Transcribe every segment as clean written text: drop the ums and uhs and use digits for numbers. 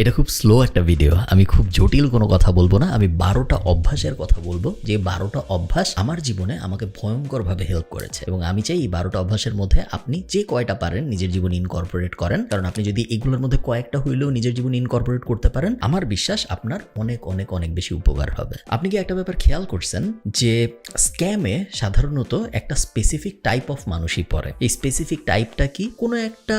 এটা খুব স্লো একটা ভিডিও, আমি খুব জটিল কোনো কথা বলবো না, আমি 12টা অভ্যাসের কথা বলবো যে 12টা অভ্যাস আমার জীবনে আমাকে ভয়ঙ্করভাবে হেল্প করেছে এবং আমি চাই এই 12টা অভ্যাসের মধ্যে আপনি যে কয়টা পারেন নিজের জীবনে ইনকর্পোরেট করেন, কারণ আপনি যদি এগুলোর মধ্যে কয়েকটা হইলেও নিজের জীবনে ইনকর্পোরেট করতে পারেন, আমার বিশ্বাস আপনার অনেক অনেক অনেক বেশি উপকার হবে। আপনি কি একটা ব্যাপার খেয়াল করছেন যে স্ক্যামে সাধারণত একটা স্পেসিফিক টাইপ অফ মানুষই পড়ে? এই স্পেসিফিক টাইপটা কি? কোনো একটা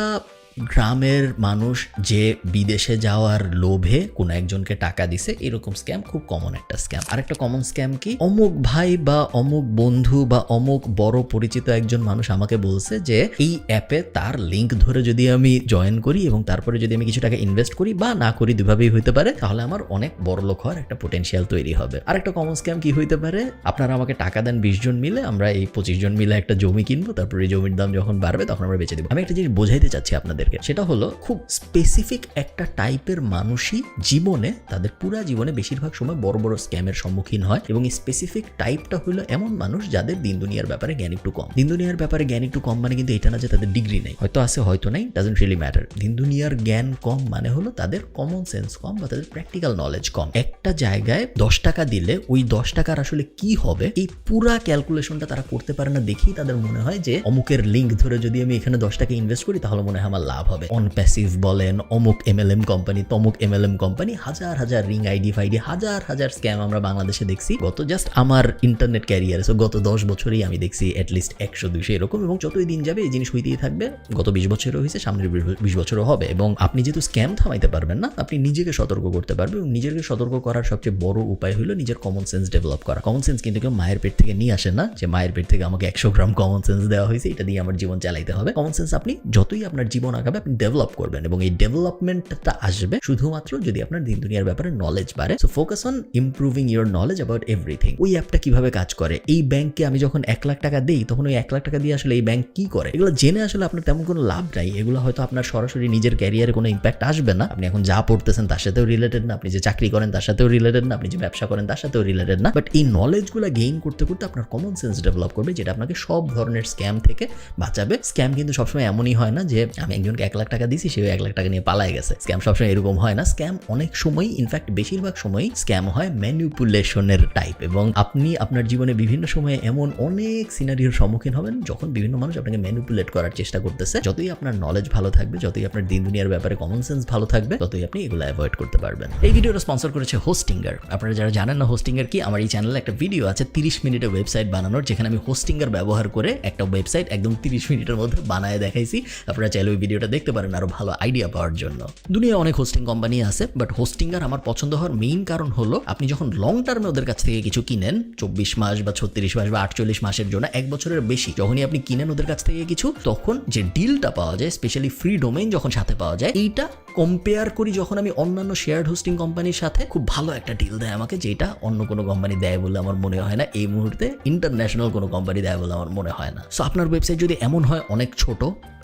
গ্রামের মানুষ যে বিদেশে যাওয়ার লোভে কোনো একজনকে টাকা দিছে, এরকম স্ক্যাম খুব কমন একটা স্ক্যাম। আরেকটা কমন স্ক্যাম কি, অমুক ভাই বা অমুক বন্ধু বা অমুক বড় পরিচিত একজন মানুষ আমাকে বলছে যে এই অ্যাপে তার লিঙ্ক ধরে যদি আমি জয়েন করি এবং তারপরে যদি আমি কিছু টাকা ইনভেস্ট করি বা না করি, দুভাবেই হইতে পারে, তাহলে আমার অনেক বড় লোক হওয়ার একটা পোটেনশিয়াল তৈরি হবে। আরেকটা কমন স্ক্যাম কি হইতে পারে, আপনারা আমাকে টাকা দেন 20 জন মিলে, আমরা এই 25 জন মিলে একটা জমি কিনবো, তারপরে এই জমির দাম যখন বাড়বে তখন আমরা বেচে দেবো। আমি একটা জিনিস বোঝাইতে চাচ্ছি আপনাদের, সেটা হলো খুব স্পেসিফিক একটা টাইপের মানুষই জীবনে, তাদের পুরা জীবনে বেশিরভাগ সময় বড় বড় স্ক্যামের সম্মুখীন হয় এবং এই স্পেসিফিক টাইপটা হলো এমন মানুষ যাদের দিন দুনিয়ার ব্যাপারে জ্ঞান একটু কম। দিন দুনিয়ার ব্যাপারে জ্ঞান একটু কম মানে কিন্তু এটা না যে তাদের ডিগ্রি নেই, হয়তো আছে হয়তো নাই, ডাজন্ট রিয়েলি ম্যাটার। দিন দুনিয়ার জ্ঞান কম মানে হলো তাদের কমন সেন্স কম বা তাদের প্র্যাকটিক্যাল নলেজ কম। একটা জায়গায় 10 টাকা দিলে ওই 10 টাকার আসলে কি হবে এই পুরা ক্যালকুলেশনটা তারা করতে পারে না, দেখেই তাদের মনে হয় যে অমুকের লিঙ্ক ধরে যদি আমি এখানে 10 টাকা ইনভেস্ট করি তাহলে মনে হয় আমার লাভ হবে। অনপ্যাসিভ বলেন, অমুক MLM কোম্পানি, তমুক MLM কোম্পানি, হাজার হাজার রিং আইডি ফাইডি, হাজার হাজার স্ক্যাম আমরা বাংলাদেশে দেখছি গত জাস্ট আমার ইন্টারনেট ক্যারিয়ারে। সো গত 10 বছরেই আমি দেখছি অ্যাটলিস্ট 100-200 এরকম, এবং যতই দিন যাবে এই জিনিস হইতেই থাকবে। গত 20 বছরও হয়েছে, সামনের 20 বছরও হবে। এবং আপনি যেহেতু স্ক্যাম থামাইতে পারবেন না, আপনি নিজেকে সতর্ক করতে পারবেন এবং নিজেকে সতর্ক করার সবচেয়ে বড় উপায় হলো নিজের কমন সেন্স ডেভেলপ করা। কমন সেন্স কিন্তু কেউ মায়ের পেট থেকে নিয়ে আসে না যে মায়ের পেট থেকে আমাকে 100 গ্রাম কমন সেন্স দেওয়া হয়েছে, এটা দিয়ে আমার জীবন চালাইতে হবে। কমন সেন্স আপনি যতই আপনার জীবন আগাবে আপনি ডেভেলপ করবেন এবং এই ডেভেলপমেন্টটা আসবে শুধুমাত্র যদি আপনার দিন দুনিয়ার ব্যাপারে নলেজ বাড়ে। So focus on improving your knowledge about everything. ওই অ্যাপটা কিভাবে কাজ করে, এই ব্যাংকে আমি যখন 1 লাখ টাকা দিই তখন ওই 1 লাখ টাকা দিয়ে আসলে এই ব্যাংক কি করে, এগুলো জেনে আসলে আপনার তেমন কোনো লাভ নাই। এগুলো হয়তো আপনার সরাসরি নিজের ক্যারিয়ারে কোনো ইম্প্যাক্ট আসবে না। আপনি এখন যা পড়তেছেন তার সাথেও রিলেটেড না, আপনি যে চাকরি করেন তার সাথেও রিলেটেড না, আপনি যে ব্যবসা করেন তার সাথেও রিলেটেড না। বাট এই নলেজগুলো গেইন করতে করতে আপনার কমন সেন্স ডেভেলপ করবে, যেটা আপনাকে সব ধরনের স্ক্যাম থেকে বাঁচাবে। স্ক্যাম কিন্তু সবসময় এমনই হয় না যে আমি একজনকে 1 লাখ টাকা দিছি, সে 1 লাখ টাকা নিয়ে পালায় গেছে। স্ক্যাম সবসময় এরকম হয় না। স্ক্যাম অনেক সময়, ইনফ্যাক্ট বেশিরভাগ সময়ই স্ক্যাম হয় ম্যানিপুলেশনের টাইপ। এবং আপনি আপনার জীবনে বিভিন্ন সময়ে এমন অনেক সিনারিওর সম্মুখীন হবেন যখন বিভিন্ন মানুষ আপনাকে ম্যানিপুলেট করার চেষ্টা করতেছে। যতই আপনার নলেজ ভালো থাকবে, যতই আপনার দিন দুনিয়ার ব্যাপারে কমন সেন্স ভালো থাকবে, ততই আপনি এগুলো অ্যাভয়েড করতে পারবেন। এই ভিডিওটা স্পন্সর করেছে হোস্টিঙ্গার। আপনারা যারা জানেন না হোস্টিঙ্গার কি, আমার এই চ্যানেলে একটা ভিডিও আছে 30 মিনিটের ওয়েবসাইট বানানোর, যেখানে আমি হোস্টিঙ্গার ব্যবহার করে একটা ওয়েবসাইট একদম 30 মিনিটের মধ্যে বানায় দেখাইছি। আপনারা চাইলে ওই ভিডিওটা দেখতে পারেন আরো ভালো আইডিয়া পাওয়ার জন্য। দুনিয়ায় অনেক হোস্টিং কোম্পানি আছে, বাট হোস্টিঙ্গার আমার পছন্দ হওয়ার মেইন কারণ হলো আপনি যখন লং টার্মে ওদের কাছ থেকে কিছু কিনেন, 24 মাস বা 36 মাস বা 48 মাসের জন্য, 1 বছরের বেশি যখনই আপনি কিনেন ওদের কাছ থেকে কিছু, তখন যে ডিলটা পাওয়া যায়, স্পেশালি ফ্রি ডোমেইন যখন সাথে পাওয়া যায়, এইটা কম্পেয়ার করি যখন আমি অন্যান্য শেয়ার্ড হোস্টিং কোম্পানির সাথে, খুব ভালো একটা ডিল দেয় আমাকে, যেটা অন্য কোনো কোম্পানি দেয় বলে আমার মনে হয় না। এই মুহূর্তে ইন্টারন্যাশনাল কোনো কোম্পানি দেয় বলে আমার মনে হয় না। সো আপনার ওয়েবসাইট যদি এমন হয় অনেক ছোট,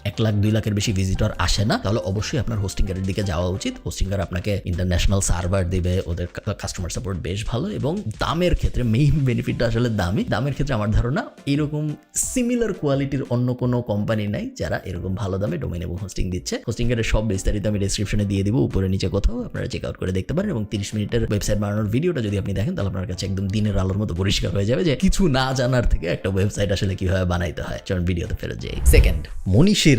1 লাখ 2 লাখের বেশি ভিজিটর আসে না, তাহলে অবশ্যই আপনার হোস্টিঙ্গারের দিকে যাওয়া উচিত। হোস্টিঙ্গার আপনাকে ইন্টারন্যাশনাল সার্ভার দেবে, ওদের কাস্টমার সাপোর্ট বেশ ভালো, এবং দামের ক্ষেত্রে মেইন বেনিফিটটা আসলে দামের ক্ষেত্রে আমার ধারণা এরকম সিমিলার কোয়ালিটির অন্য কোনো কোম্পানি নাই যারা এরকম ভালো দামে ডোমেইন এবং হোস্টিং দিচ্ছে। হোস্টিঙ্গারের সব বিস্তারিত আমি ডেসক্রিপশনে দিয়ে দিব, উপরে নিচে কোথাও, আপনারা চেক আউট করে দেখতে পারেন। এবং 30 মিনিটের ওয়েবসাইট বানানোর ভিডিওটা যদি আপনি দেখেন তাহলে আপনার কাছে একদম দিনের আলোর মতো পরিষ্কার হয়ে যাবে যে কিছু না জানার থেকে একটা ওয়েবসাইট আসলে কিভাবে বানাইতে হয়। চলুন ভিডিওতে ফেরত যাই। সেকেন্ড, মনীষী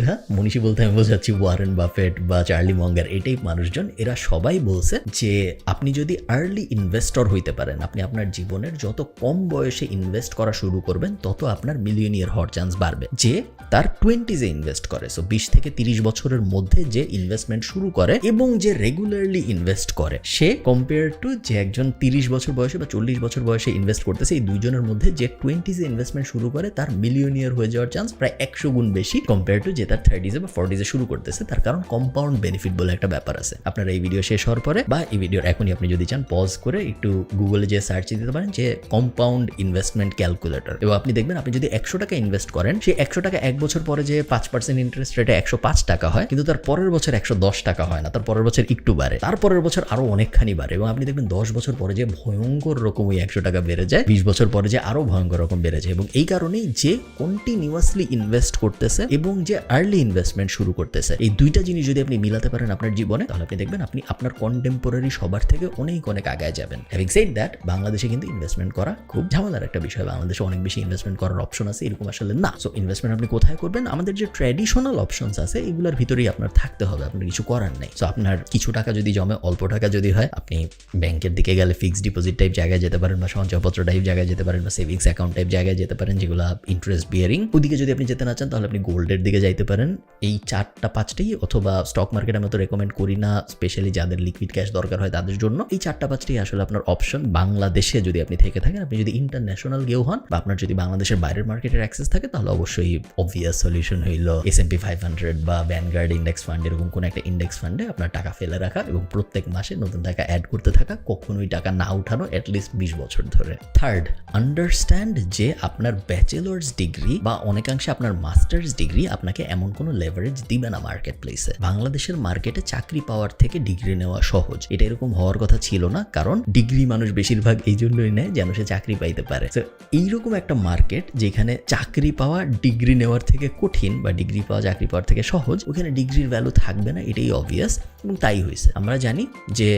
বলতে আমি বোঝাচ্ছি ওয়ারেন বাফেট বা চার্লি মঙ্গার, এই টাইপ মানুষজন, এরা সবাই বলছে যে আপনি যদি আর্লি ইনভেস্টর হইতে পারেন, আপনি আপনার জীবনের যত কম বয়সে ইনভেস্ট করা শুরু করবেন তত আপনার মিলিয়নিয়ার হওয়ার চান্স বাড়বে। যে তার 20s ইনভেস্ট করে, সো 20 থেকে 30 বছরের মধ্যে যে ইনভেস্টমেন্ট শুরু করে এবং যে রেগুলারলি ইনভেস্ট করে, সে কম্পেয়ার টু যে একজন 30 বছর বয়সে বা 40 বছর বয়সে ইনভেস্ট করতেছে, এই দুইজনের মধ্যে যে 20s ইনভেস্টমেন্ট শুরু করে তার মিলিয়নিয়ার হয়ে যাওয়ার চান্স প্রায় 100 গুণ বেশি কম্পেয়ার টু যে তার 30s বা 40s শুরু করতেছে। তার কারণ কম্পাউন্ড বেনিফিট বলে একটা ব্যাপার আছে। আপনারা এই ভিডিও শেষ হওয়ার পরে বা এই ভিডিওর এখনই আপনি যদি চান পজ করে একটু গুগলে যে সার্চ দিতে পারেন যে কম্পাউন্ড ইনভেস্টমেন্ট ক্যালকুলেটর, এবং আপনি দেখবেন আপনি যদি 100 টাকা ইনভেস্ট করেন, সেই 100 টাকা 1 বছর পরে যে 5% ইন্টারেস্ট রেটে 105 টাকা হয়, কিন্তু তার পরের বছর 110 টাকা হয় না, তার পরের বছর একটু বাড়ে, তারপরের বছর আরো অনেকখানি বাড়ে, এবং আপনি দেখবেন 10 বছর পরে যে ভয়ঙ্কর রকম ওই 100 টাকা বেড়ে যায়, 20 বছর পরে যে আরো ভয়ঙ্কর রকম বেড়ে যায়। এবং এই কারণেই যে কন্টিনিউয়াসলি ইনভেস্ট করতেছে এবং যে আর্লি ইনভেস্টমেন্ট শুরু করতেছে, এই দুইটা জিনিস যদি আপনি মিলাতে পারেন আপনার জীবনে, তাহলে আপনি দেখবেন আপনি আপনার কন্টেম্পোরারি সবার থেকে অনেক অনেক আগায় যাবেন। হ্যাভিং সেড দ্যাট, বাংলাদেশে কিন্তু ইনভেস্টমেন্ট করা খুব ঝামেলার একটা বিষয়। বাংলাদেশে অনেক বেশি ইনভেস্টমেন্ট করার অপশন আছে এরকম আসলে না। সো ইনভেস্টমেন্ট আপনি কোথায় করবেন? আমাদের যে ট্র্যাডিশনাল অপশনস আছে এগুলোর ভিতরেই আপনার থাকতে হবে, আপনার কিছু করার নেই। সো আপনার কিছু টাকা যদি জমে, অল্প টাকা যদি হয়, আপনি ব্যাংকের দিকে গেলে ফিক্সড ডিপোজিট টাইপ জায়গায় যেতে পারেন, বা সঞ্চয়পত্র টাইপ জায়গায় যেতে পারেন, বা সেভিংস অ্যাকাউন্ট টাইপ জায়গায় যেতে পারেন যেগুলো ইন্টারেস্ট বিয়ারিং। ওদিকে যদি আপনি যেতে না চান তাহলে আপনি গোল্ডের দিকে যাইতে পারেন। এই 4-5টাই, অথবা স্টক মার্কেট আমি তো রেকমেন্ড করি না, স্পেশালি যাদের লিকুইড ক্যাশ দরকার হয় তাদের জন্য। এই 4-5টাই আসলে আপনার অপশন। বাংলাদেশে যদি আপনি থেকে থাকেন, আপনি যদি ইন্টারন্যাশনাল কেউ হন, বা আপনার যদি বাংলাদেশের বাইরের মার্কেটের অ্যাক্সেস থাকে, তাহলে অবশ্যই অবভিয়াস সলিউশন হইল S&P 500 বা ভ্যানগার্ড ইন্ডেক্স ফান্ড, এরকম কোনো একটা ইন্ডেক্স ফান্ডে আপনার টাকা ফেলে রাখা এবং প্রত্যেক মাসে নতুন টাকা অ্যাড করতে থাকা, কখনোই টাকা না উঠানো অ্যাটলিস্ট 20 বছর ধরে। থার্ড, আন্ডারস্ট্যান্ড যে আপনার ব্যাচেলার্স ডিগ্রি বা অনেকাংশে আপনার মাস্টার্স ডিগ্রি আপনাকে এমন কোনো লেভারেজ দিবে না মার্কেট প্লেসে। বাংলাদেশের মার্কেটে চাকরি পাওয়ার থেকে ডিগ্রি নেওয়া সহজ, এটা এরকম হওয়ার কথা ছিল না, কারণ ডিগ্রি মানুষ বেশিরভাগ এই জন্যই নেয় যেন সে চাকরি পাইতে পারে। তো এইরকম একটা মার্কেট যেখানে চাকরি পাওয়া ডিগ্রি নেওয়ার থেকে কঠিন, বা ডিগ্রি পাওয়া চাকরি পাওয়ার থেকে সহজ, ওখানে ডিগ্রির ভ্যালু থাকবে না, এটাই অবভিয়াস। এবং তাই হয়েছে। আমরা জানি যে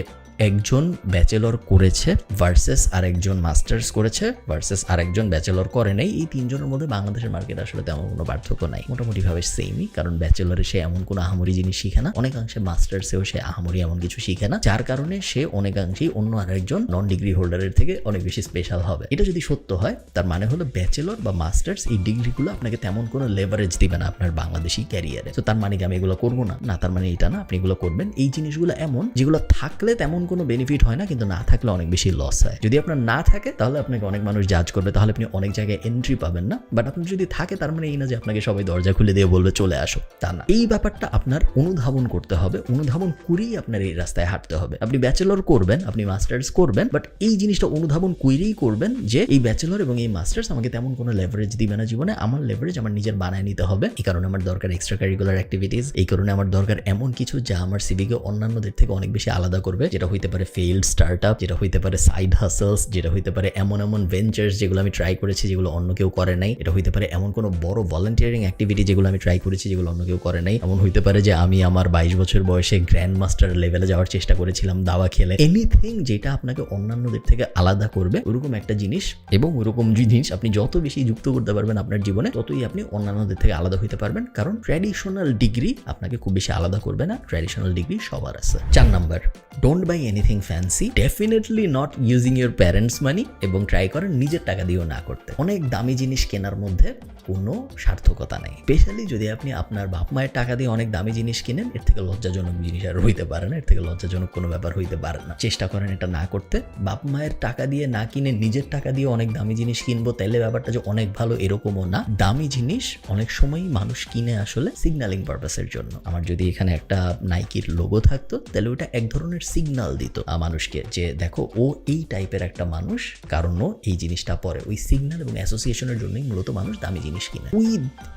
একজন ব্যাচেলর করেছে ভার্সেস আরেকজন মাস্টার্স করেছে ভার্সেস আরেকজন ব্যাচেলর করে নাই, এই তিনজনের মধ্যে বাংলাদেশের মার্কেট আসলে তেমন কোনো পার্থক্য নাই, মোটামুটিভাবে সেমই। কারণ ব্যাচেলরে সে এমন কোনো আহামরি জিনিস শিখে না, অনেকাংশে মাস্টার্সেও সে আহামরি এমন কিছু শিখে না, যার কারণে সে অনেকাংশেই অন্য আরেকজন নন ডিগ্রি হোল্ডারের থেকে অনেক বেশি স্পেশাল হবে। এটা যদি সত্য হয়, তার মানে হলো ব্যাচেলর বা মাস্টার্স এই ডিগ্রিগুলো আপনাকে তেমন কোনো লেভারেজ দিবে না আপনার বাংলাদেশি ক্যারিয়ারে। তো তার মানে কি আমি এগুলো করবো না? না, তার মানে এটা না, আপনি এগুলো করবেন। এই জিনিসগুলো এমন যেগুলো থাকলে তেমন কোনো বেনিফিট হয় না, কিন্তু না থাকলে অনেক বেশি লস হয়। যদি আপনার না থাকে তাহলে আপনাকে অনেক মানুষ জাজ করবে, তাহলে আপনি অনেক জায়গায় এন্ট্রি পাবেন না। বাট আপনার যদি থাকে, তার মানে এই না যে আপনাকে সবাই দরজা খুলে দিয়ে বলবে চলে আসো, তা না। এই ব্যাপারটা আপনার অনুধাবন করতে হবে, অনুধাবন করেই আপনার এই রাস্তায় হাঁটতে হবে। আপনি ব্যাচেলর করবেন, আপনি মাস্টার্স করবেন, বাট এই জিনিসটা অনুধাবন করেই করবেন যে এই ব্যাচেলর এবং এই মাস্টার্স আমাকে তেমন কোনো লেভারেজ দিবে না জীবনে, আমার লেভারেজ আমার নিজের বানায় নিতে হবে। এই কারণে আমার দরকার এক্সট্রা কারিকুলার অ্যাক্টিভিটিস, এই কারণে আমার দরকার এমন কিছু যা আমার সিভিকে অন্যান্যদের থেকে অনেক বেশি আলাদা করবে, যেটা হইতে পারে ফেইল্ড স্টার্টআপ, যেটা হইতে পারে সাইড হাসলস, যেটা হইতে পারে এমন এমন ভেঞ্চার্স যেগুলো আমি ট্রাই করেছি যেগুলো অন্য কেউ করে নাই, এটা হইতে পারে এমন কোনো বড় ভলান্টিয়ারিং অ্যাক্টিভিটি যেগুলো আমি ট্রাই করেছি যেগুলো অন্য কেউ করে নাই, এমন হইতে পারে যে আমি আমার 22 বছর বয়সে গ্র্যান্ড মাস্টার লেভেলে যাওয়ার চেষ্টা করেছিলাম দাবা খেলে। এনিথিং যেটা আপনাকে অন্যান্যদের থেকে আলাদা করবে, ওরকম একটা জিনিস, এবং ওরকম জিনিস আপনি যত বেশি যুক্ত করতে পারবেন আপনার জীবনে, ততই আপনি অন্যান্যদের থেকে আলাদা হইতে পারবেন। কারণ ট্র্যাডিশনাল ডিগ্রি আপনাকে খুব বেশি আলাদা করবে না, ট্র্যাডিশনাল ডিগ্রি সবার আছে। 4 number, don't buy anything fancy, definitely not using your parents money, এবং ট্রাই করেন নিজের টাকা দিয়েও না করতে। অনেক দামি জিনিস কেনার মধ্যে কোনো সার্থকতা নেই, স্পেশালি যদি আপনি আপনার বাপ মায়ের টাকা দিয়ে অনেক দামি জিনিস কিনেন। এর থেকে লজ্জাজনক জিনিস আর হইতে পারে না, এর থেকে লজ্জাজনক কোনো ব্যাপার হইতে পারে না। চেষ্টা করেন এটা না করতে। বাপ মায়ের টাকা দিয়ে না কিনে নিজের টাকা দিয়ে অনেক দামি জিনিস কিনবো, তাহলে ব্যাপারটা যে অনেক ভালো এরকমও না। দামি জিনিস অনেক সময়ই মানুষ কিনে আসলে সিগন্যালিং পারপাসের জন্য। আমার যদি এখানে একটা নাইকির লোগো থাকতো, তাহলে ওটা এক ধরনের সিগন্যাল দিত মানুষকে যে দেখো ও এই টাইপের একটা মানুষ, কারণ ও এই জিনিসটা পরে। ওই সিগন্যাল এবং অ্যাসোসিয়েশনের জন্যই মূলত মানুষ দামি জিনিস কিনে। ওই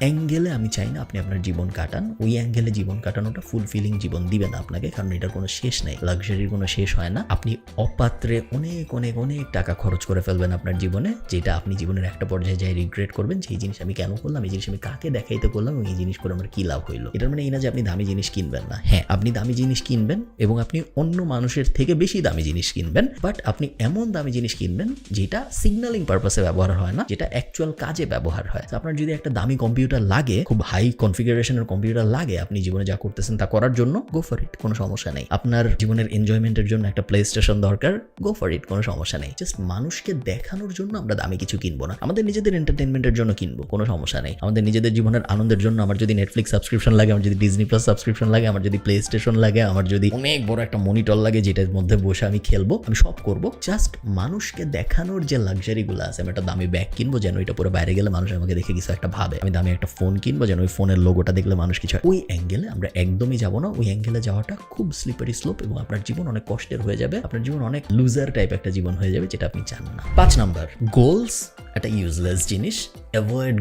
অ্যাঙ্গেলে আমি চাই না আপনি আপনার জীবন কাটান। ওই অ্যাঙ্গেলে জীবন কাটানোটা ফুলফিলিং জীবন দিবে না আপনাকে, কারণ এটার কোনো শেষ নেই, লাক্সারির কোনো শেষ হয় না। আপনি অপাত্রে অনেক অনেক অনেক টাকা খরচ করে ফেলবেন আপনার জীবনে, যেটা আপনি জীবনের একটা পর্যায়ে যাই রিগ্রেট করবেন যে এই জিনিস আমি কেন করলাম, এই জিনিস আমি কাকে দেখাইতে করলাম, এবং এই জিনিস করে আমার কি লাভ হইলো। এটার মানে এই না যে আপনি দামি জিনিস কিনবেন না। হ্যাঁ, আপনি দামি জিনিস কিনবেন এবং আপনি অন্য মানুষের থেকে বেশি দামি জিনিস কিনবেন, বাট আপনি এমন দামি জিনিস কিনবেন যেটা সিগন্যালিং পারপাসে ব্যবহার হয় না, যেটা অ্যাকচুয়াল কাজে ব্যবহার হয়। আপনার যদি একটা দামি কম্পিউটার লাগে, খুব হাই কনফিগারেশনের কম্পিউটার লাগে আপনি জীবনে যা করতেছেন তা করার জন্য, গো ফর ইট, কোনো সমস্যা নেই। আপনার জীবনের এনজয়মেন্টের জন্য একটা প্লে স্টেশন দরকার, গো ফর ইট, কোনো সমস্যা নেই। জাস্ট মানুষকে দেখানোর জন্য আমরা দামি কিছু কিনবো না, আমাদের নিজেদের এন্টারটেনমেন্টের জন্য কিনবো, কোনো সমস্যা নেই। আমাদের নিজেদের জীবনের আনন্দের জন্য আমার যদি নেটফ্লিক্স সাবস্ক্রিপশন লাগে, আমার যদি ডিজনি প্লাস সাবস্ক্রিপশন লাগে, আমার যদি প্লে স্টেশন লাগে, আমার যদি অনেক বড় একটা মনিটর লাগে যেটার মধ্যে বসে আমি খেলবো, আমি সব করবো। জাস্ট মানুষকে দেখানোর যে লাক্সারিগুলো আছে, আমি একটা দামি ব্যাগ কিনবো যেন এটা পরে বাইরে গেলে মানুষ আমাকে দেখে কিছু একটা ভাবে, আমি দামি একটা ফোন কিনবো যেন ওই ফোনের লোগোটা দেখলে মানুষ কিছু। ওই অ্যাঙ্গেলে আমরা একদমই যাবো না। ওই অ্যাঙ্গেলে যাওয়াটা খুব স্লিপারি স্লোপ, এবং আপনার জীবন অনেক কষ্টের হয়ে যাবে, আপনার জীবন অনেক লুজার টাইপ একটা জীবন হয়ে যাবে, যেটা আপনি চান না। 5 নাম্বার, গোলস একটা ইউজলেস জিনিস। অ্যাভয়েড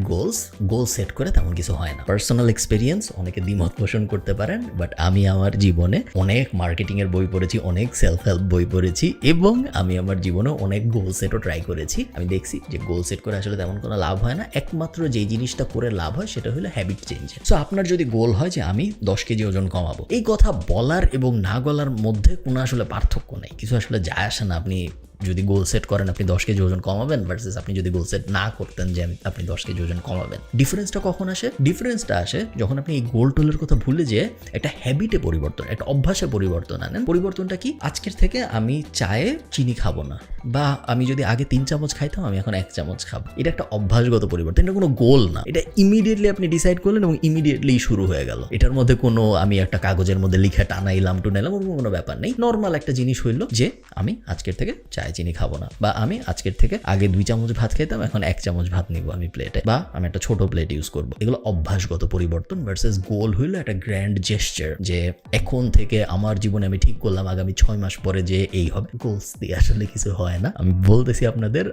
গোল সেট করে তেমন কিছু হয় না। পার্সোনাল এক্সপিরিয়েন্স, অনেকে দ্বিমত পোষণ করতে পারেন, বাট আমি আমার জীবনে অনেক মার্কেটিং এর বই পড়েছি, অনেক সেলফ হেল্প বই পড়েছি এবং আমি আমার জীবনে অনেক গোল সেটও ট্রাই করেছি। আমি দেখছি যে গোল সেট করে আসলে তেমন কোনো লাভ হয় না। একমাত্র যেই জিনিসটা করে লাভ হয় সেটা হলো হ্যাবিট চেঞ্জ। সো আপনার যদি গোল হয় যে আমি 10 কেজি ওজন কমাবো, এই কথা বলার এবং না বলার মধ্যে কোনো আসলে পার্থক্য নেই, কিছু আসলে যায় আসে না। আপনি যদি গোল সেট করেন আপনি 10 কেজি ওজন কমাবেন ভার্সেস আপনি যদি গোল সেট না করতেন যে আপনি 10 কেজি ওজন কমাবেন, ডিফারেন্সটা কখন আসে? ডিফারেন্সটা আসে যখন আপনি এই গোল টোলের কথা ভুলে যেয়ে একটা হ্যাবিটে পরিবর্তন, একটা অভ্যাসে পরিবর্তন আনেন। পরিবর্তনটা কি? আজকের থেকে আমি চায়ে চিনি খাবো না, বা আমি যদি আগে 3 চামচ খাইতাম আমি এখন 1 চামচ খাবো। এটা একটা অভ্যাসগত পরিবর্তন, এটা কোনো গোল না। এটা ইমিডিয়েটলি আপনি ডিসাইড করলেন এবং ইমিডিয়েটলি শুরু হয়ে গেল। এটার মধ্যে কোনো আমি একটা কাগজের মধ্যে লিখে টানাইলাম টুনাইলাম কোনো ব্যাপার নেই। নর্মাল একটা জিনিস হইলো যে আমি আজকের থেকে চায়ে চিনি খাবো না, বা আমি আজকের থেকে আগে 2 চামচ ভাত খেতাম এখন 1 চামচ ভাত নিব আমি প্লেটে, বা আমি একটা ছোট প্লেট ইউজ করবো। এগুলো অভ্যাসগত পরিবর্তন ভার্সেস গোল হইলো একটা গ্র্যান্ড জেস্টার, যে এখন থেকে আমার জীবনে আমি ঠিক করলাম আগামী 6 মাস পরে যে এই হবে। গোলস দিয়ে আসলে কিছু হয় না। আমি বলতেছি আপনাদের,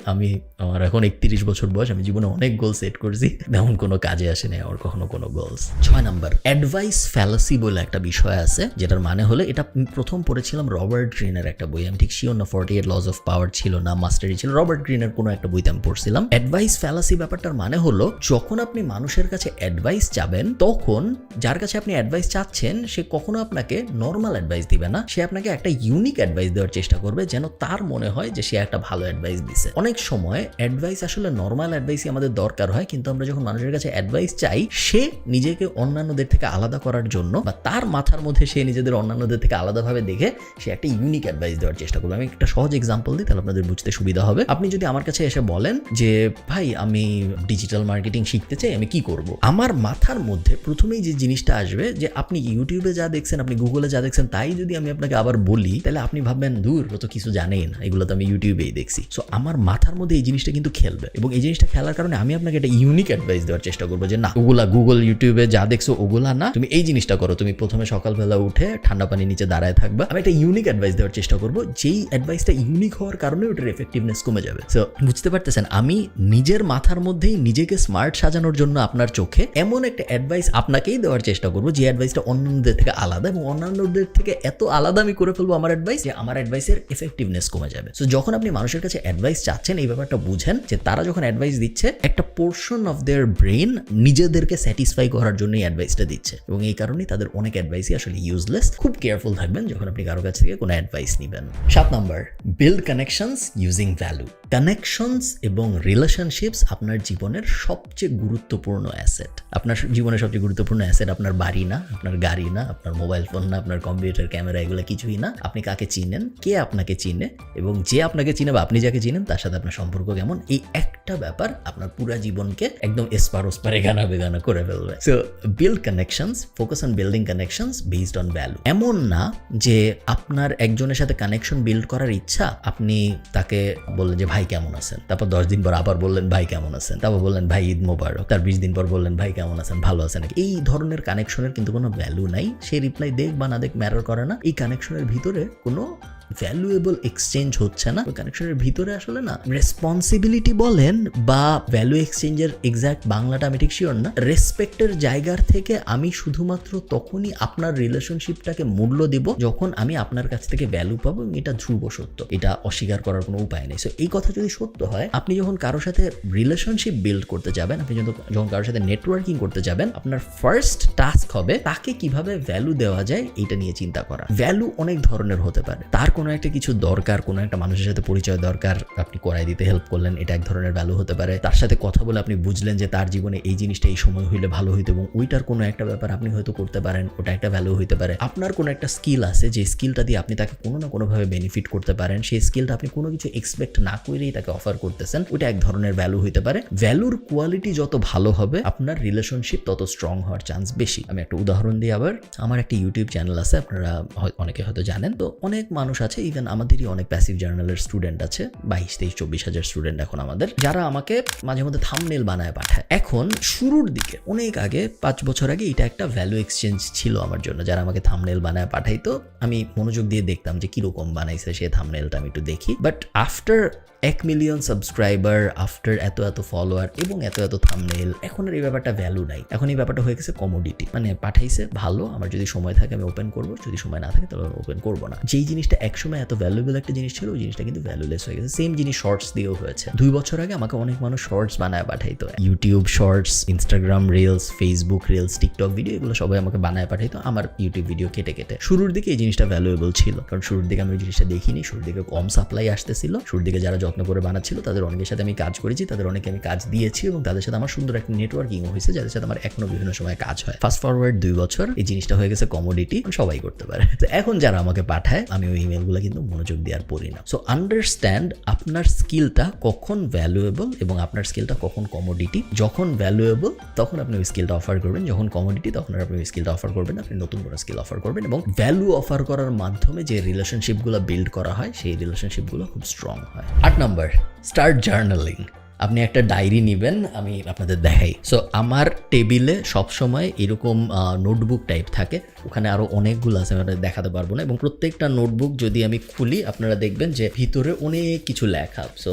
আমার এখন 31 বছর বয়স, আমি জীবনে অনেক গোল সেট করছি, তেমন কোনো কাজে আসে নাই আমার কখনো কোনো গোলস। 6 নাম্বার, অ্যাডভাইস ফ্যালাসি বলে একটা বিষয় আছে, যেটার মানে হলো, এটা প্রথম পড়েছিলাম রবার্ট গ্রিনের একটা বই, আমি ঠিক শিওর না 48 লজ অফ পাওয়ার ছিল না মাস্টারি ছিল, রবার্ট গ্রিনের কোনো একটা বইতে আমি পড়ছিলাম। অ্যাডভাইস ফ্যালাসি ব্যাপারটার মানে হলো, যখন আপনি মানুষের কাছে অ্যাডভাইস চাবেন, তখন যার কাছে আপনি অ্যাডভাইস চাচ্ছেন সে কখনো আপনাকে নর্মাল অ্যাডভাইস দিবে না, সে আপনাকে একটা ইউনিক অ্যাডভাইস দেওয়ার চেষ্টা করবে যেন তার মনে হয় যে সে একটা ভালো অ্যাডভাইস দিছে। অনেক সময় অ্যাডভাইস আসলে নর্মাল অ্যাডভাইসই আমাদের দরকার হয়, কিন্তু আমরা যখন মানুষের কাছে অ্যাডভাইস চাই, সে নিজেকে অন্যান্যদের থেকে আলাদা করার জন্য বা তার মাথার মধ্যে সে নিজেদের অন্যান্যদের থেকে আলাদাভাবে দেখে সে একটা ইউনিক অ্যাডভাইস দেওয়ার চেষ্টা করবে। আমি একটা সহজ এক্সাম্পল দিই, তাহলে আপনাদের বুঝতে সুবিধা হবে। আপনি যদি আমার কাছে এসে বলেন যে ভাই আমি ডিজিটাল মার্কেটিং শিখতে চাই, আমি কি করব, আমার মাথার মধ্যে প্রথমেই যে জিনিসটা আসবে যে আপনি ইউটিউবে যা দেখছেন, আপনি গুগলে যা দেখছেন, তাই যদি আমি আপনাকে আবার বলি, তাহলে আপনি ভাববেন দূর, ও তো কিছু জানেই না, এগুলো তো আমি ইউটিউবেই দেখছি। সো আমার মাথার মধ্যে এই জিনিসটা কিন্তু খেলবে, এবং এই জিনিসটা খেলার কারণে আমি আপনাকে একটা ইউনিক অ্যাডভাইস দেওয়ার চেষ্টা করবো যে না, ওগুলা গুগল ইউটিউবে যা দেখছো ওগুলা না, তুমি এই জিনিসটা করো, তুমি প্রথমে সকালবেলা উঠে ঠান্ডা পানির নিচে দাঁড়ায় থাকবা। আমি একটা ইউনিক অ্যাডভাইস দেওয়ার চেষ্টা করবো, যেই অ্যাডভাইসটা ইউনিক হওয়ার কারণে ওটার এফেক্টিভনেস কমে যাবে। সো বুঝতে পারতেছেন, আমি নিজের মাথার মধ্যেই নিজেকে স্মার্ট সাজানোর জন্য আপনার চোখে এমন একটা অ্যাডভাইস আপনাকেই দেওয়ার চেষ্টা করবো, যে অ্যাডভাইসটা অন্যদের থেকে আলাদা, এবং অন্যান্যদের থেকে এত আলাদা আমি করে ফেলবো আমার অ্যাডভাইস যে আমার অ্যাডভাইসের এফেক্টিভনেস কমে যাবে। সো যখন আপনি মানুষের কাছে অ্যাডভাইস চাচ্ছেন, এই ব্যাপারটা বুঝেন যে তারা যখন অ্যাডভাইস দিচ্ছে, একটা পোর্শন অফ দেয়ার ব্রেন নিজেদেরকে স্যাটিসফাই করার জন্য অ্যাডভাইসটা দিচ্ছে, এবং এই কারণেই তাদের অনেক অ্যাডভাইসই আসলে ইউজলেস। খুব কেয়ারফুল থাকবেন যখন আপনি কারো কাছ থেকে কোনো অ্যাডভাইস নেবেন। 7 number, build connections using value. Connections এবং রিলেশনশিপস আপনার জীবনের সবচেয়ে গুরুত্বপূর্ণ অ্যাসেট। আপনার জীবনের সবচেয়ে গুরুত্বপূর্ণ অ্যাসেট আপনার বাড়ি না, আপনার গাড়ি না, আপনার মোবাইল ফোন না, আপনার কম্পিউটার ক্যামেরা, এগুলো কিছুই না। আপনি কাকে চিনেন, কে আপনাকে চিনে, এবং যে আপনাকে চিনে বা আপনি যাকে চিনেন তার সাথে আপনার সম্পর্ক কেমন, এই একটা ব্যাপার আপনার পুরো জীবনকে একদম এসপার ওসপারে গানা বেগানা করে ফেলবে। So build connections, focus on building connections based on value. এমন না যে আপনার একজনের সাথে কানেকশন বিল্ড করার ইচ্ছা, আপনি তাকে বললেন যে ভাই কেমন আছেন, তারপর 10 দিন পর আবার বললেন ভাই কেমন আছেন, তারপর বললেন ভাই ঈদ মোবারক, তার 20 দিন পর বললেন ভাই কেমন আছেন, ভালো আছেন নাকি। এই ধরনের কানেকশনের কিন্তু কোনো ভ্যালু নাই। সে রিপ্লাই দেখ বা না দেখ ম্যাটার করে না। এই কানেকশনের ভিতরে কোনো ভ্যালুয়েবল এক্সচেঞ্জ হচ্ছে না। ওই কানেকশনের ভিতরে আসলে না রেসপন্সিবিলিটি বলেন বা ভ্যালু এক্সচেঞ্জের এক্সাক্ট বাংলাটা আমি ঠিক শিওর না, রেসপেক্টের জায়গার থেকে আমি শুধুমাত্র তখনই আপনার রিলেশনশিপটাকে মূল্য দিব যখন আমি আপনার কাছ থেকে ভ্যালু পাবো, এবং এটা ধ্রুব সত্য, এটা অস্বীকার করার কোনো উপায় নেই। সো এই কথা যদি সত্য হয়, আপনি যখন কারোর সাথে রিলেশনশিপ বিল্ড করতে যাবেন, আপনি যখন কারোর সাথে নেটওয়ার্কিং করতে যাবেন, আপনার ফার্স্ট টাস্ক হবে তাকে কিভাবে ভ্যালু দেওয়া যায় এটা নিয়ে চিন্তা করা। ভ্যালু অনেক ধরনের হতে পারে। তার কোনো একটা কিছু দরকার, কোনো একটা মানুষের সাথে পরিচয় দরকার, আপনি করাই দিতে হেল্প করলেন, এটা এক ধরনের ভ্যালু হতে পারে। তার সাথে কথা বলে আপনি বুঝলেন যে তার জীবনে এই জিনিসটা এই সময় হইলে ভালো হইতো, এবং ওইটার কোনো একটা ব্যাপার আপনি হয়তো করতে পারেন, ওটা একটা ভ্যালু হইতে পারে। আপনার কোনো একটা স্কিল আছে, যে স্কিলটা দিয়ে আপনি তাকে কোনো না কোনোভাবে বেনিফিট করতে পারেন, সেই স্কিলটা আপনি কোনো কিছু এক্সপেক্ট না করেই তাকে অফার করতেছেন, ওটা এক ধরনের ভ্যালু হইতে পারে। ভ্যালুর কোয়ালিটি যত ভালো হবে, আপনার রিলেশনশিপ তত স্ট্রং হওয়ার চান্স বেশি। আমি একটা উদাহরণ দিই আবার। আমার একটা ইউটিউব চ্যানেল আছে, আপনারা অনেকে হয়তো জানেন। তো অনেক মানুষ আছে, ইভেন আমাদেরই অনেক প্যাসিভ জার্নালের স্টুডেন্ট আছে, 22, 23, 24 হাজার স্টুডেন্ট এখন আমাদের, যারা আমাকে মাঝে মধ্যে থাম্বনেল বানায় পাঠায়। এখন শুরুর দিকে অনেক আগে 5 বছর আগে এটা একটা ভ্যালু এক্সচেঞ্জ ছিল আমার জন্য। যারা আমাকে থাম্বনেল বানায় পাঠাইতো, আমি মনোযোগ দিয়ে দেখতাম যে কিরকম বানাইছে সে থাম্বনেলটা, আমি একটু দেখি। But after 1 million subscriber, after এত ফলোয়ার এবং এত থাম্বনেল, এখন আর এই ব্যাপারটা ভ্যালু নাই। এখন এই ব্যাপারটা হয়ে গেছে কমোডিটি। মানে পাঠাইছে ভালো, আমার যদি সময় থাকে আমি ওপেন করবো, যদি সময় না থাকে তাহলে ওপেন করবো না। যেই জিনিসটা একসময় এত ভ্যালুয়েবল একটা জিনিস ছিল, ওই জিনিসটা কিন্তু ভ্যালুলেস হয়ে গেছে। সেম জিনিস শর্টস দিয়েও হয়েছে। 2 বছর আগে আমাকে অনেক মানুষ শর্টস বানায় পাঠাইতো, YouTube shorts, Instagram reels, Facebook reels, TikTok video, এগুলো সবাই আমাকে বানায় পাঠাইতো আমার ইউটিউব ভিডিও কেটে কেটে। শুরুর দিকে এই জিনিসটা ভ্যালুয়েবল ছিল, কারণ শুরুর দিকে আমি ওই জিনিসটা দেখিনি, শুরুর দিকে কম সাপ্লাই আসতেছিল, শুরুর দিকে যারা যত্ন করে বানাচ্ছিল তাদের অনেকের সাথে আমি কাজ করেছি, তাদের অনেকে আমি কাজ দিয়েছি এবং তাদের সাথে আমার সুন্দর একটা নেটওয়ার্কিংও হয়েছে, যাদের সাথে আমার এখনো বিভিন্ন সময় কাজ হয়। ফাস্ট ফরওয়ার্ড 2 বছর এই জিনিসটা হয়ে গেছে কমোডিটি, সবাই করতে পারে। তো এখন যারা আমাকে পাঠায় আমি ওই ইমেলগুলো কিন্তু মনোযোগ দিয়ে আর পড়ি না। সো আন্ডারস্ট্যান্ড আপনার স্কিলটা কখন ভ্যালুয়েবল এবং আপনার স্কিলটা কখন কমোডিটি। যখন ভ্যালুয়েবল তখন আপনি ওই স্কিলটা অফার করবেন, যখন কমোডিটি তখন আপনি ওই স্কিলটা অফার করবেন, আপনি নতুন কোনো স্কিল অফার করবেন এবং ভ্যালু অফার করার মাধ্যমে যে রিলেশনশিপগুলো বিল্ড করা হয় সেই রিলেশনশিপগুলো খুব স্ট্রং হয়। 8 নাম্বার, স্টার্ট জার্নালিং। আপনি একটা ডায়েরি নেবেন, আমি আপনাদের দেখাই। সো আমার টেবিলে সবসময় এরকম নোটবুক টাইপ থাকে, ওখানে আরও অনেকগুলো আছে, আমি দেখাতে পারবো না। এবং প্রত্যেকটা নোটবুক যদি আমি খুলি আপনারা দেখবেন যে ভিতরে অনেক কিছু লেখা। সো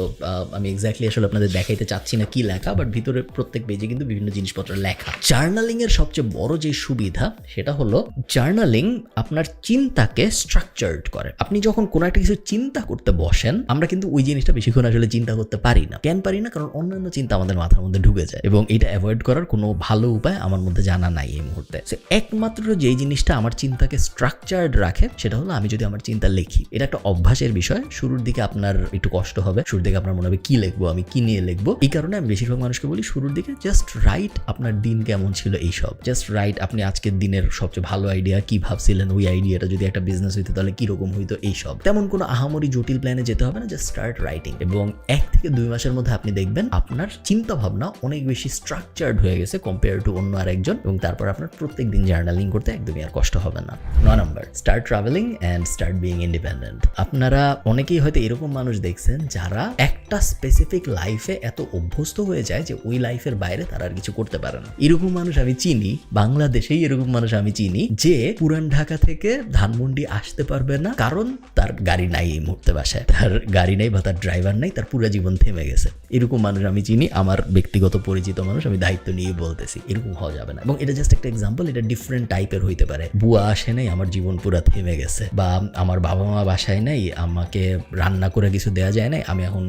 আমি এক্স্যাক্টলি আসলে আপনাদের দেখাইতে চাচ্ছি না কি লেখা, বাট ভিতরে প্রত্যেক পেজে কিন্তু বিভিন্ন জিনিসপত্র লেখা। জার্নালিংয়ের সবচেয়ে বড় যে সুবিধা সেটা হলো জার্নালিং আপনার চিন্তাকে স্ট্রাকচার্ড করে। আপনি যখন কোনো একটা কিছু চিন্তা করতে বসেন, আমরা কিন্তু ওই জিনিসটা বেশিক্ষণ আসলে চিন্তা করতে পারি না। কেন পারি না? কারণ অন্যান্য চিন্তা আমাদের মাথার মধ্যে ঢুকে যায় এবং এটা অ্যাভয়েড করার কোনো ভালো উপায় আমার মধ্যে জানা নাই এই মুহূর্তে। একমাত্র যেই জিনিসটা আমার চিন্তাকে স্ট্রাকচার্ড রাখে সেটা হলো আমি যদি আমার চিন্তা লিখি। এটা একটা অভ্যাসের বিষয়। শুরুর দিকে আপনার একটু কষ্ট হবে, শুরুর দিকে আপনার মনে হবে কি লিখবো, আমি কি নিয়ে লিখবো। এই কারণে আমি বেশিরভাগ মানুষকে বলি শুরুর দিকে জাস্ট রাইট আপনার দিন কেমন ছিল এইসব, জাস্ট রাইট আপনি আজকের দিনের সবচেয়ে ভালো আইডিয়া কি ভাবছিলেন, ওই আইডিয়াটা যদি একটা বিজনেস হইতো তাহলে কিরকম হইতো, এইসব। তেমন কোনো আহামরি জটিল প্ল্যানে যেতে হবে না, জাস্ট স্টার্ট রাইটিং এবং 1 থেকে 2 মাসের মধ্যে আপনি দেখবেন আপনার চিন্তা ভাবনা অনেক বেশি স্ট্রাকচার্ড হয়ে গেছে কম্পেয়ার টু অন্য আরেকজন, এবং তারপর আপনার প্রত্যেক দিন জার্নালিং করতে একদমই আর কষ্ট হবে না। 9 number, start travelling and start being independent. আপনারা অনেকেই হয়তো এরকম মানুষ দেখছেন যারা একটা স্পেসিফিক লাইফে এত অভ্যস্ত হয়ে যায় যে ওই লাইফের বাইরে তারা আর কিছু করতে পারে না। এরকম মানুষ আমি চিনি, বাংলাদেশেই এরকম মানুষ আমি চিনি যে পুরান ঢাকা থেকে ধানমন্ডি আসতে পারবে না কারণ তার গাড়ি নাই এই মুহূর্তে বাসায়, তার গাড়ি নেই বা তার ড্রাইভার নাই, তার পুরো জীবন থেমে গেছে। এরকম মানুষ আমি চিনি, আমার ব্যক্তিগত পরিচিত মানুষ, আমি দায়িত্ব নিয়ে বলতেছি এরকম হওয়া যাবে না। এবং এটা জাস্ট একটা এক্সাম্পল, এটা ডিফারেন্ট টাইপের হইতে পারে। বুয়া আসে নাই, আমার জীবন পুরো থেমে গেছে, বা আমার বাবা মা বাসায় নাই, আমাকে রান্না করে কিছু দেওয়া যায় নাই, আমি এখন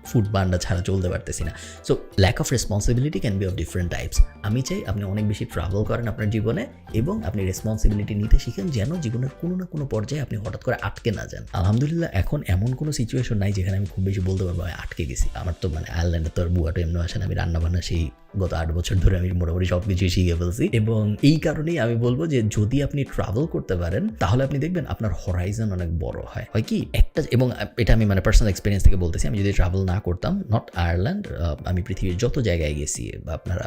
ফুড বান্ডা ছাড়া চলতে পারতেছি না। So lack of responsibility can be of different types. আমি চাই আপনি অনেক বেশি ট্রাভেল করেন আপনার জীবনে এবং আপনি রেসপন্সিবিলিটি নিতে শিখেন, যেন জীবনের কোনো না কোনো পর্যায়ে আপনি হঠাৎ করে আটকে না যান। আলহামদুলিল্লাহ এখন এমন কোনো সিচুয়েশন নাই যেখানে আমি খুব বেশি বলতে পারবো আমি আটকে গেছি। আমার তো মানে আয়ারল্যান্ডে তো আর বুয়াটা এমনি আসে না, আমি রান্না বান্না সেই গত 8 বছর ধরে আমি মোটামুটি সবকিছু শিখে ফেলছি। এবং এই কারণেই আমি বলবো যে যদি আপনি ট্রাভেল করতে পারেন তাহলে আপনি দেখবেন আপনার হরাইজন অনেক বড় হয় কি একটা। এবং এটা আমি মানে পার্সোনাল এক্সপিরিয়েন্স থেকে বলতেছি, আমি যদি ট্রাভেল না করতাম, নট আয়ারল্যান্ড, আমি পৃথিবীর যত জায়গায় গেছি বা আপনারা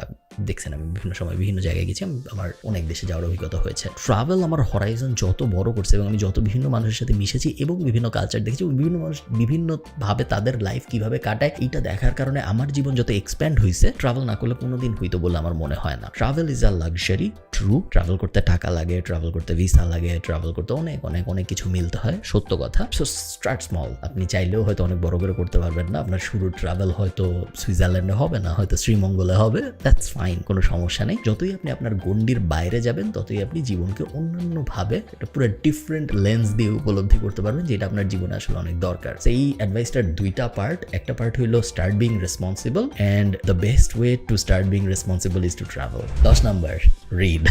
দেখছেন আমি বিভিন্ন সময় বিভিন্ন জায়গায় গেছি, আমার অনেক দেশে যাওয়ার অভিজ্ঞতা হয়েছে। ট্রাভেল আমার হরাইজন যত বড় করছে এবং আমি যত বিভিন্ন মানুষের সাথে মিশেছি এবং বিভিন্ন কালচার দেখেছি, বিভিন্ন মানুষ বিভিন্নভাবে তাদের লাইফ কিভাবে কাটায়, এইটা দেখার কারণে আমার জীবন যত এক্সপ্যান্ড হয়েছে। ট্রাভেল না করলে কোনোদিন হইতো বলে আমার মনে হয় না। Travel is a luxury, true. Travel করতে টাকা লাগে, ট্রাভেল করতে ভিসা লাগে, ট্রাভেল করতে অনেক অনেক অনেক কিছু মিলতে হয়, সত্য কথা। So start small. আপনি চাইলেও হয়তো অনেক বড় করে করতে পারবেন না। আপনার শুরুর ট্রাভেল হয়তো সুইজারল্যান্ডে হবে না, হয়তো শ্রীমঙ্গলে হবে, দ্যাটস ফাইন, কোনো সমস্যা নেই। যতই আপনি আপনার গণ্ডির বাইরে যাবেন ততই আপনি জীবনকে অন্যান্যভাবে একটা পুরো ডিফারেন্ট লেন্স দিয়ে উপলব্ধি করতে পারবেন, যেটা আপনার জীবনে আসলে অনেক দরকার। এই অ্যাডভাইসটার 2টা পার্ট। একটা পার্ট হইলো start being responsible, and the best way to start being responsible is to travel. 10 number, read.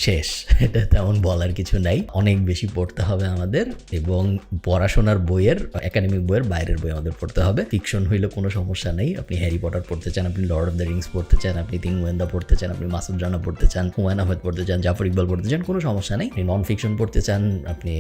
শেষ, এটা তেমন বলার কিছু নাই। অনেক বেশি পড়তে হবে আমাদের, এবং পড়াশোনার বইয়ের, একাডেমিক বইয়ের বাইরের বই আমাদের পড়তে হবে। ফিকশন হইলে কোনো সমস্যা নেই। আপনি হ্যারি পটার পড়তে চান, আপনি লর্ড অফ দ্য রিংস পড়তে চান, আপনি তিন গোয়েন্দা পড়তে চান, আপনি মাসুদ রানা পড়তে চান, হুমায়ুন আহমেদ পড়তে চান, জাফর ইকবাল পড়তে চান, কোনো সমস্যা নেই। আপনি নন ফিকশন পড়তে চান, আপনি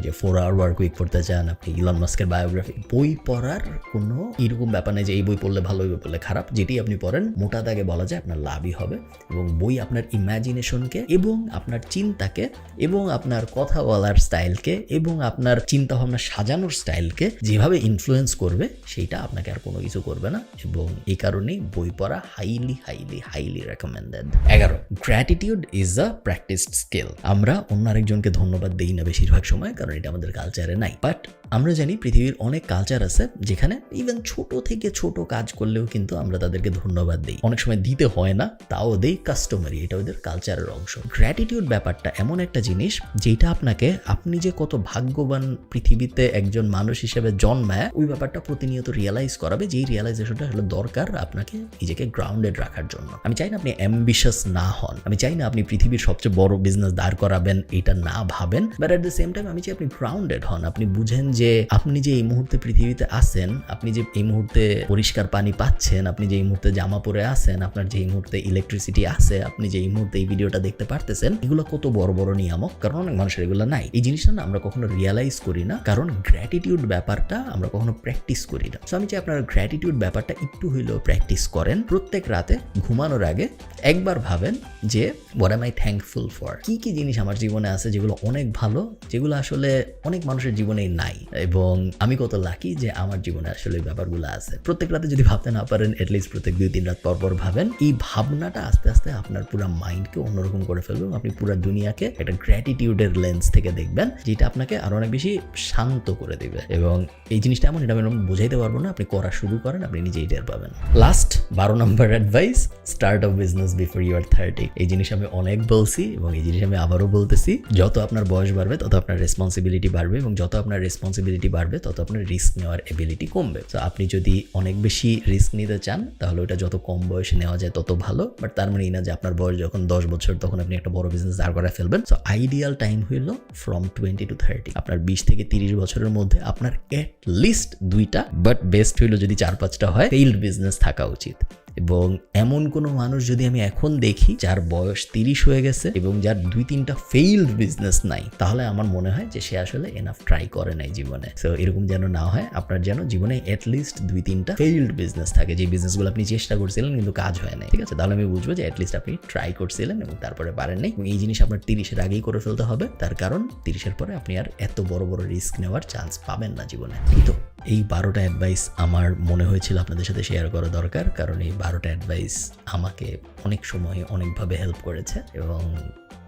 যে 4 আওয়ার ওয়ার্ক উইক পড়তে চান, আপনি ইলন মাস্কের বায়োগ্রাফি, বই পড়ার কোনো এরকম ব্যাপার নেই যে এই বই পড়লে ভালো, এই বই পড়লে খারাপ। যেটি আপনি পড়েন মোটা দাগে বলা যায় আপনার লাভই হবে। এবং বই আপনার ইমাজিনেশনকে এবং আপনার চিন্তাকে এবং আপনার কথা বলার স্টাইলকে এবং আপনার চিন্তা ভাবনা সাজানোর স্টাইলকে যেভাবে ইনফ্লুয়েন্স করবে সেইটা আপনাকে আর কোনো কিছু করবে না। এবং এই কারণেই বই পড়া highly highly highly recommended. 11, gratitude is a practised skill. আমরা অন্য আরেকজনকে ধন্যবাদ দিই না বেশিরভাগ সময়, কারণ এটা আমাদের কালচারে নাই। বাট আমরা জানি পৃথিবীর অনেক কালচার আছে যেখানে ইভেন ছোট থেকে ছোট কাজ করলেও কিন্তু আমরা তাদেরকে ধন্যবাদ দিই, অনেক সময় দিতে হয় না, তাও দেই কাস্টমারি, এটা ওদের কালচারের অংশ। গ্র্যাটিটিউড ব্যাপারটা এমন একটা জিনিস যেটা আপনাকে আপনি যে কত ভাগ্যবান পৃথিবীতে একজন মানুষ হিসেবে জন্মায় ওই ব্যাপারটা প্রতিনিয়ত রিয়েলাইজ করাবে, যেই রিয়েলাইজেশনটা হলো দরকার আপনাকে নিজেকে গ্রাউন্ডেড রাখার জন্য। আমি চাই না আপনি অ্যাম্বিশাস না হন, আমি চাই না আপনি পৃথিবীর সবচেয়ে বড় বিজনেস দাঁড় করাবেন এটা না ভাবেন, but at the same time আমি চাই আপনি গ্রাউন্ডেড হন। আপনি বুঝেন যে আপনি যে এই মুহূর্তে পৃথিবীতে আছেন, আপনি যে এই মুহূর্তে পরিষ্কার পানি পাচ্ছেন, আপনি যে এই মুহূর্তে জামা পরে আছেন, আপনার যে এই মুহূর্তে ইলেকট্রিসিটি আছে, আপনি যে এই মুহূর্তে এই ভিডিওটা দেখতে পারতেছেন, এগুলো কত বড় বড় নিয়ামক, কারণ অনেক মানুষের এগুলো নাই। এই জিনিসটা না আমরা কখনো রিয়েলাইজ করি না, কারণ গ্র্যাটিটিউড ব্যাপারটা আমরা কখনো প্র্যাকটিস করি না। সো আমি চাই আপনারা গ্র্যাটিটিউড ব্যাপারটা একটু হইলেও প্র্যাকটিস করেন। প্রত্যেক রাতে ঘুমানোর আগে একবার ভাবেন যে what M I thankful for, কি কি জিনিস আমার জীবনে আছে যেগুলো অনেক ভালো, যেগুলো আসলে অনেক মানুষের জীবনেই নাই, এবং আমি কত লাকি যে আমার জীবনে আসলে এই ব্যাপারগুলো আছে। প্রত্যেক রাতে যদি ভাবতে না পারেন, অ্যাটলিস্ট প্রত্যেক 2-3 রাত পর পর ভাবেন। এই ভাবনাটা আস্তে আস্তে আপনার পুরো মাইন্ডকে অন্যরকম করে ফেলবে, আপনি পুরো দুনিয়াকে একটা গ্র্যাটিটিউডের লেন্স থেকে দেখবেন, যেটা আপনাকে আরো অনেক বেশি শান্ত করে দিবে। এবং এই জিনিসটা এমন, এটা আমি বোঝাইতে পারবো না, আপনি করা শুরু করেন, আপনি নিজেই টের পাবেন। Last 12 number advice, start a business before you are 30। এই জিনিস আমি অনেক বলছি এবং এই জিনিস আমি আবারও বলতেছি, যত আপনার বয়স বাড়বে তত আপনার রেসপন্সিবিলিটি বাড়বে, এবং যত আপনার রেসপন্সিবিলিটি বাড়বে তত আপনার রিস্ক নেওয়ার এবিলিটি কমবে। তো আপনি যদি অনেক বেশি রিস্ক নিতে চান তাহলে ওটা যত কম বয়সে নেওয়া যায় তত ভালো, বাট তার মানে না যে আপনার বয়স যখন 10 বছর তখন আপনি একটা বড় বিজনেস দাঁড় করায় ফেলবেন। সো আইডিয়াল টাইম হইল ফ্রম 20 to 30। আপনার 20 থেকে 30 বছরের মধ্যে আপনার এট লিস্ট 2টা, বাট বেস্ট হইল যদি 4-5টা হয়, ফেইল্ড বিজনেস থাকা উচিত। এবং এমন কোনো মানুষ যদি আমি এখন দেখি যার বয়স 30 হয়ে গেছে এবং যার 2-3টা ফেইল্ড বিজনেস নাই, তাহলে আমার মনে হয় যে সে আসলে এনাফ ট্রাই করে নাই জীবনে। সো এরকম যেন না হয়, আপনার যেন জীবনে অ্যাটলিস্ট 2-3টা ফেইল্ড বিজনেস থাকে, যে বিজনেসগুলো আপনি চেষ্টা করছিলেন কিন্তু কাজ হয় নাই, ঠিক আছে? তাহলে আমি বুঝবো যে অ্যাটলিস্ট আপনি ট্রাই করছিলেন এবং তারপরে পারেন নাই। এবং এই জিনিস আপনার 30-এর আগেই করে ফেলতে হবে, তার কারণ 30-এর পরে আপনি আর এত বড় বড় রিস্ক নেওয়ার চান্স পাবেন না জীবনে। তো এই 12টা অ্যাডভাইস আমার মনে হয়েছিল আপনাদের সাথে শেয়ার করা দরকার, কারণ এই 12টা অ্যাডভাইস আমাকে অনেক সময় অনেকভাবে হেল্প করেছে এবং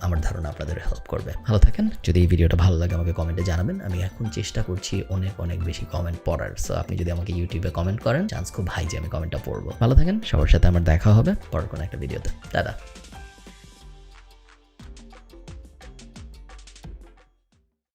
আমার ধারণা আপনাদের হেল্প করবে। ভালো থাকেন। যদি এই ভিডিওটা ভালো লাগে আমাকে কমেন্টে জানাবেন। আমি এখন চেষ্টা করছি অনেক অনেক বেশি কমেন্ট পড়ার। সো আপনি যদি আমাকে ইউটিউবে কমেন্ট করেন, চান্স খুব হাই যে আমি কমেন্টটা পড়বো। ভালো থাকেন। সবার সাথে আমার দেখা হবে পরের কোনো একটা ভিডিওতে। টাটা।